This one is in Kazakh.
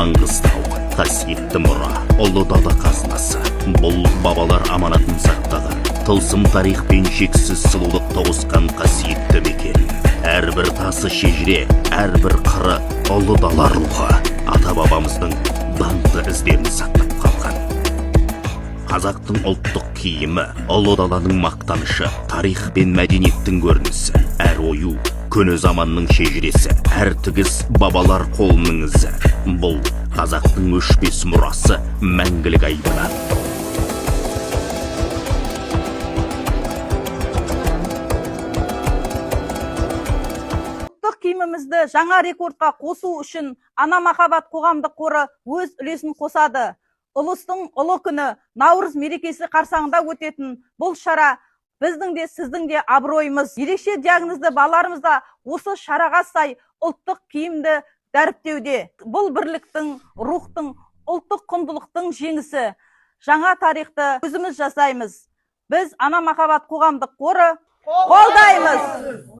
Маңғыстау, қасиетті мұра, ұлы дала қазынасы. Бұл бабалар аманатын сақтаған, тылсым тарих пен шексіз сұлулық тоғысқан қасиетті мекен. Әрбір тасы шежіре, әрбір қыры ұлы дала рухы, ата бабамыздың даңқты іздерін сақтап қалған. Қазақтың ұлттық киімі, ұлы даланың мақтанышы, тарих пен мәдениеттің көрінісі. Әр ою, көне заманның шежіресі, әр тігіс бабалар қолының ізі. Бұл қазақтың өшпес мұрасы, мәңгілік айбынат. Ұлттық киімімізді жаңа рекордқа қосу үшін Ана Махаббат қоғамдық қоры өз үлесін қосады. Ұлыстың ұлы күні Наурыз мерекесі қарсаңында өтетін бұл шара біздің де сіздің де абыройымыз. Ерекше диагнозды балаларымызда осы шараға сай ұлттық киімді дәріптеуде. Бұл бірліктің, рухтың, ұлттық құндылықтың жеңісі. Жаңа тарихты өзіміз жасаймыз. Біз Ана Махаббат қоғамдық қоры қолдаймыз.